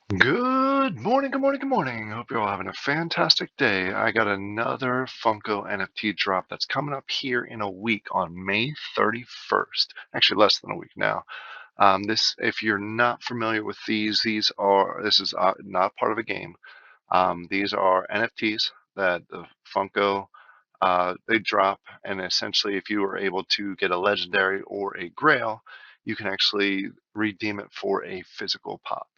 Good morning, good morning, good morning. Hope you're all having a fantastic day. I got another Funko NFT drop that's coming up here in a week on May 31st. Actually, less than a week now. If you're not familiar with this is not part of a game. These are NFTs that the Funko they drop, and essentially, if you are able to get a legendary or a Grail, you can actually redeem it for a physical pop.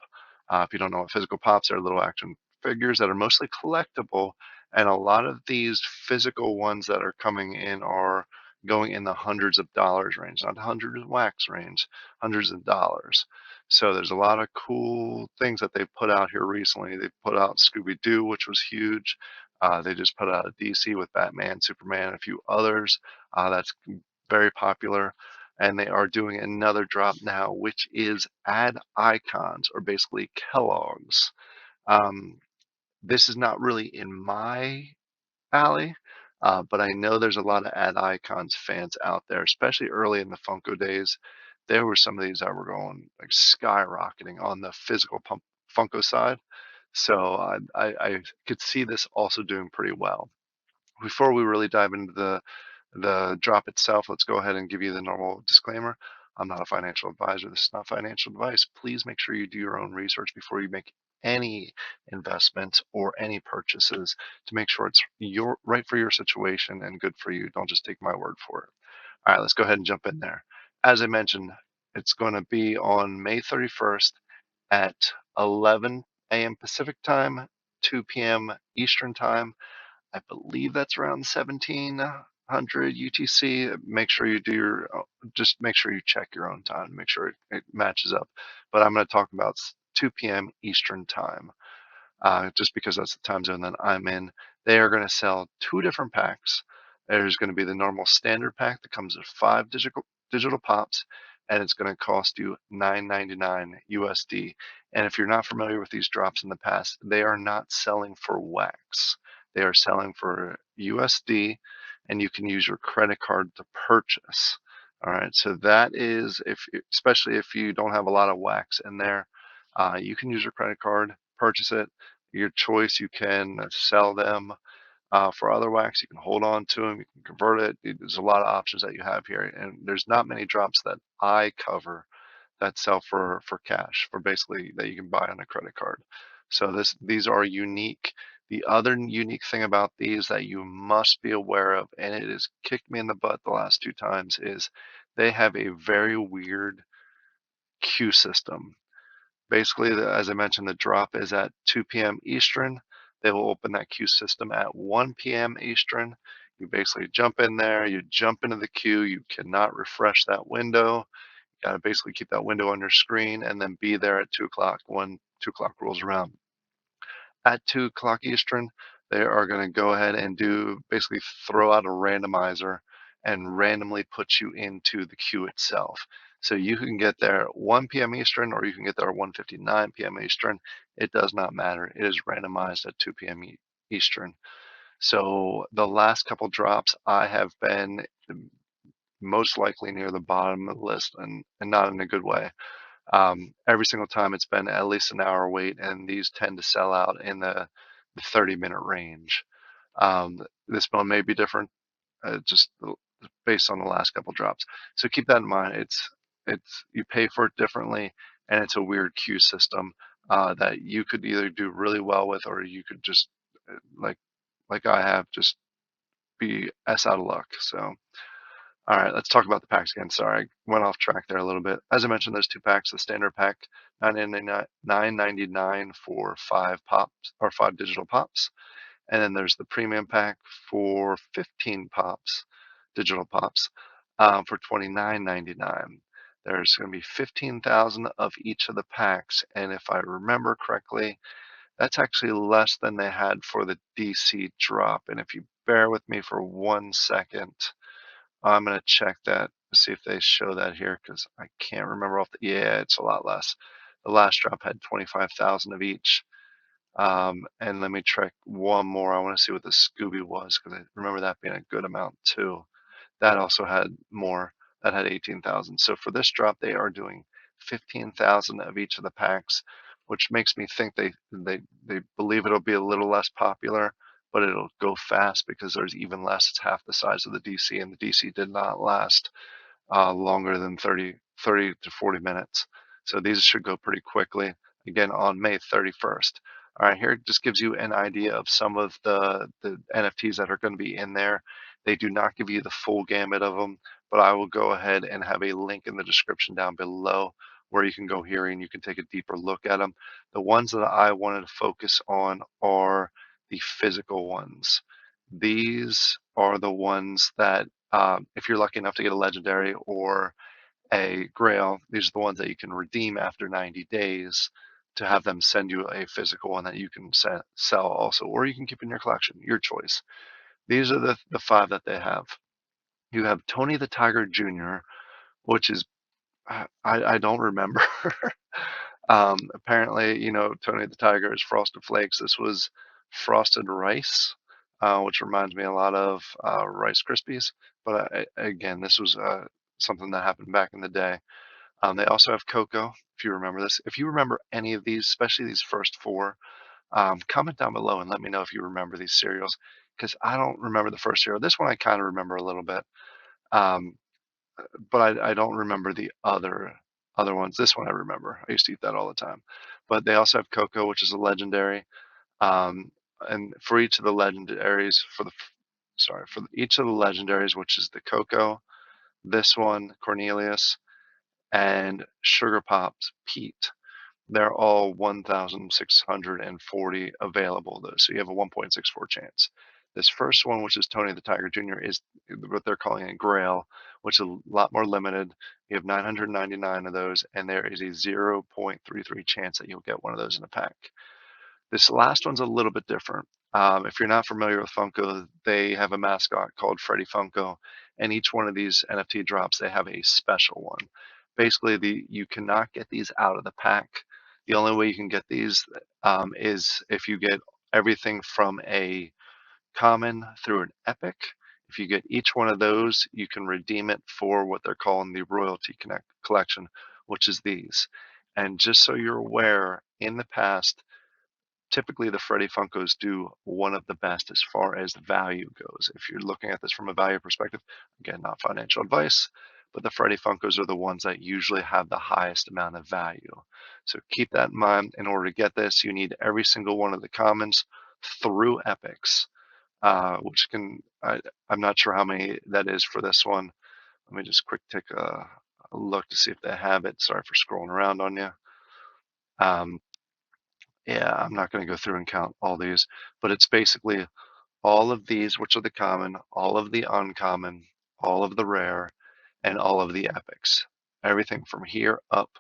If you don't know what physical pops are, little action figures that are mostly collectible, and a lot of these physical ones that are coming in are going in the hundreds of dollars range, not hundreds of wax range, hundreds of dollars. So there's a lot of cool things that they've put out here recently. They put out Scooby Doo, which was huge. They just put out a DC with Batman, Superman, and a few others. That's very popular. And they are doing another drop now, which is ad icons, or basically Kellogg's. Um, this is not really in my alley, but I know there's a lot of ad icons fans out there, especially early in the Funko days. There were some of these that were going like skyrocketing on the physical Funko side. So I could see this also doing pretty well. Before we really dive into the drop itself, let's go ahead and give you the normal disclaimer. I'm not a financial advisor. This is not financial advice. Please make sure you do your own research before you make any investments or any purchases to make sure it's right for your situation and good for you. Don't just take my word for it. All right, let's go ahead and jump in there. As I mentioned, it's going to be on May 31st at 11 a.m. Pacific time, 2 p.m. Eastern time. I believe that's around 1700 UTC. Make sure you do just make sure you check your own time, make sure it matches up. But I'm going to talk about 2 p.m. Eastern time, just because that's the time zone that I'm in. They are going to sell two different packs. There's going to be the normal standard pack that comes with five digital pops, and it's going to cost you $9.99 USD. And if you're not familiar with these drops in the past, they are not selling for wax. They are selling for USD, and you can use your credit card to purchase. All right, so that is especially if you don't have a lot of wax in there, you can use your credit card, purchase it. Your choice. You can sell them for other wax. You can hold on to them. You can convert it. There's a lot of options that you have here, and there's not many drops that I cover that sell for cash, for basically that you can buy on a credit card. So these are unique. The other unique thing about these that you must be aware of, and it has kicked me in the butt the last two times, is they have a very weird queue system. Basically, as I mentioned, the drop is at 2 p.m. Eastern. They will open that queue system at 1 p.m. Eastern. You basically jump in there, you jump into the queue. You cannot refresh that window. You got to basically keep that window on your screen and then be there at 2 o'clock when 2 o'clock rolls around. At 2 o'clock Eastern, they are going to go ahead and basically throw out a randomizer and randomly put you into the queue itself. So you can get there at 1 p.m. Eastern, or you can get there at 1:59 p.m. Eastern. It does not matter. It is randomized at 2 p.m. Eastern. So the last couple drops, I have been most likely near the bottom of the list, and not in a good way. Every single time it's been at least an hour wait, and these tend to sell out in the 30-minute range. This one may be different, just based on the last couple drops. So keep that in mind. It's you pay for it differently, and it's a weird queue system that you could either do really well with, or you could just like I have, just be out of luck. So all right, let's talk about the packs again. Sorry, I went off track there a little bit. As I mentioned, there's two packs. The standard pack, $9.99 for five pops, or five digital pops, and then there's the premium pack for 15 pops, digital pops, for $29.99. There's going to be 15,000 of each of the packs, and if I remember correctly, that's actually less than they had for the DC drop. And if you bear with me for 1 second. I'm going to check that to see if they show that here, because I can't remember yeah, it's a lot less. The last drop had 25,000 of each. And let me check one more. I want to see what the Scooby was, because I remember that being a good amount too. That also had more. That had 18,000. So for this drop, they are doing 15,000 of each of the packs which makes me think they believe it'll be a little less popular, but it'll go fast because there's even less. It's half the size of the DC, and the DC did not last longer than 30 to 40 minutes. So these should go pretty quickly. Again, on May 31st. All right, here it just gives you an idea of some of the NFTs that are going to be in there. They do not give you the full gamut of them, but I will go ahead and have a link in the description down below where you can go here and you can take a deeper look at them. The ones that I wanted to focus on are the physical ones. These are the ones that if you're lucky enough to get a legendary or a grail, these are the ones that you can redeem after 90 days to have them send you a physical one that you can sell also, or you can keep in your collection, your choice. These are the five that they have. You have Tony the Tiger Jr., which is, I don't remember. Apparently, Tony the Tiger is Frosted Flakes. This was Frosted Rice, which reminds me a lot of Rice Krispies. But again, this was something that happened back in the day. They also have cocoa, if you remember this. If you remember any of these, especially these first four, comment down below and let me know if you remember these cereals, because I don't remember the first cereal. This one I kind of remember a little bit, um, but I don't remember the other ones. This one I remember. I used to eat that all the time. But they also have cocoa, which is a legendary. Um, and for each of the legendaries, for each of the legendaries, which is the cocoa, this one, Cornelius, and Sugar Pops Pete. They're all 1,640 available, though, so you have a 1.64 chance. This first one, which is Tony the Tiger Jr., is what they're calling a Grail, which is a lot more limited. You have 999 of those, and there is a 0.33 chance that you'll get one of those in a pack. This last one's a little bit different. If you're not familiar with Funko, they have a mascot called Freddy Funko, and each one of these NFT drops, they have a special one. Basically, you cannot get these out of the pack. The only way you can get these is if you get everything from a common through an epic. If you get each one of those, you can redeem it for what they're calling the Royalty Connect collection, which is these. And just so you're aware, in the past, typically the Freddy Funkos do one of the best as far as value goes. If you're looking at this from a value perspective, again, not financial advice, but the Freddy Funkos are the ones that usually have the highest amount of value. So keep that in mind. In order to get this, you need every single one of the commons through epics, which I'm not sure how many that is for this one. Let me just quick take a look to see if they have it. Sorry for scrolling around on you. Um, Yeah, I'm not going to go through and count all these, but it's basically all of these, which are the common, all of the uncommon, all of the rare, and all of the epics. Everything from here up,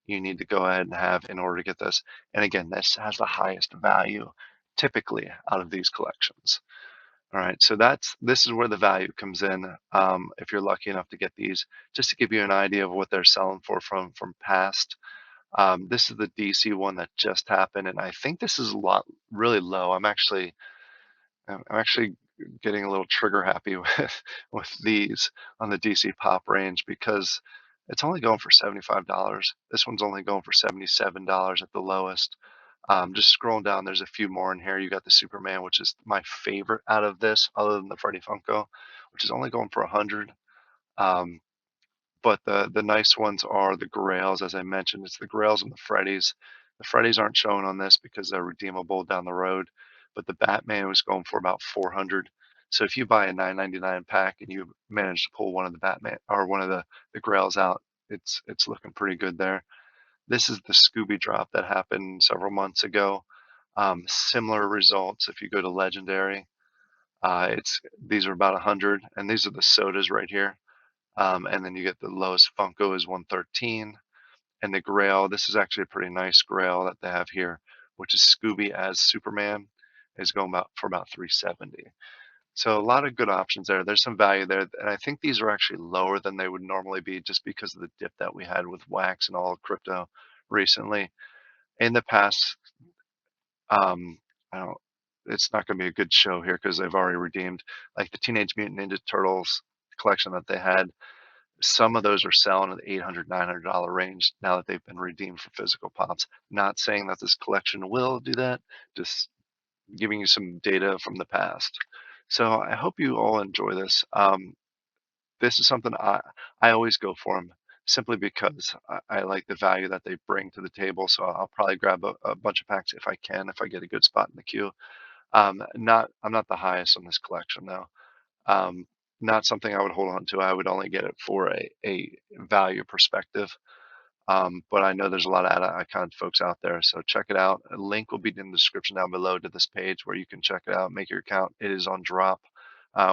you need to go ahead and have in order to get this. And again, this has the highest value typically out of these collections. All right, so this is where the value comes in. If you're lucky enough to get these, just to give you an idea of what they're selling for from past. This is the DC one that just happened, and I think this is a lot really low. I'm actually getting a little trigger happy with these on the DC pop range because it's only going for $75. This one's only going for $77 at the lowest. Just scrolling down, there's a few more in here. You got the Superman, which is my favorite out of this, other than the Freddy Funko, which is only going for 100. Um, but the nice ones are the Grails, as I mentioned. It's the Grails and the Freddys. The Freddys aren't shown on this because they're redeemable down the road, but the Batman was going for about 400. So if you buy a 9.99 pack and you manage to pull one of the Batman or one of the Grails out, it's looking pretty good there. This is the Scooby drop that happened several months ago. Similar results if you go to Legendary. It's these are about 100, and these are the sodas right here. And then you get the lowest Funko is 113. And the Grail, this is actually a pretty nice Grail that they have here, which is Scooby as Superman, is going for about 370. So a lot of good options there. There's some value there. And I think these are actually lower than they would normally be just because of the dip that we had with wax and all of crypto recently. In the past, um, I don't, it's not going to be a good show here because they've already redeemed like the Teenage Mutant Ninja Turtles collection that they had. Some of those are selling in the $800, $900 range now that they've been redeemed for physical pops. Not saying that this collection will do that, just giving you some data from the past. So I hope you all enjoy this. This is something I always go for them simply because I like the value that they bring to the table. So I'll probably grab a bunch of packs if I can, if I get a good spot in the queue. Not I'm not the highest on this collection though. Um, Not something I would hold on to. I would only get it for a value perspective. But I know there's a lot of icon folks out there, so check it out. A link will be in the description down below to this page where you can check it out, make your account. It is on drop,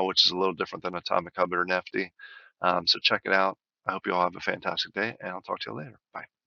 which is a little different than Atomic Hub or Nifty. So check it out. I hope you all have a fantastic day, and I'll talk to you later. Bye.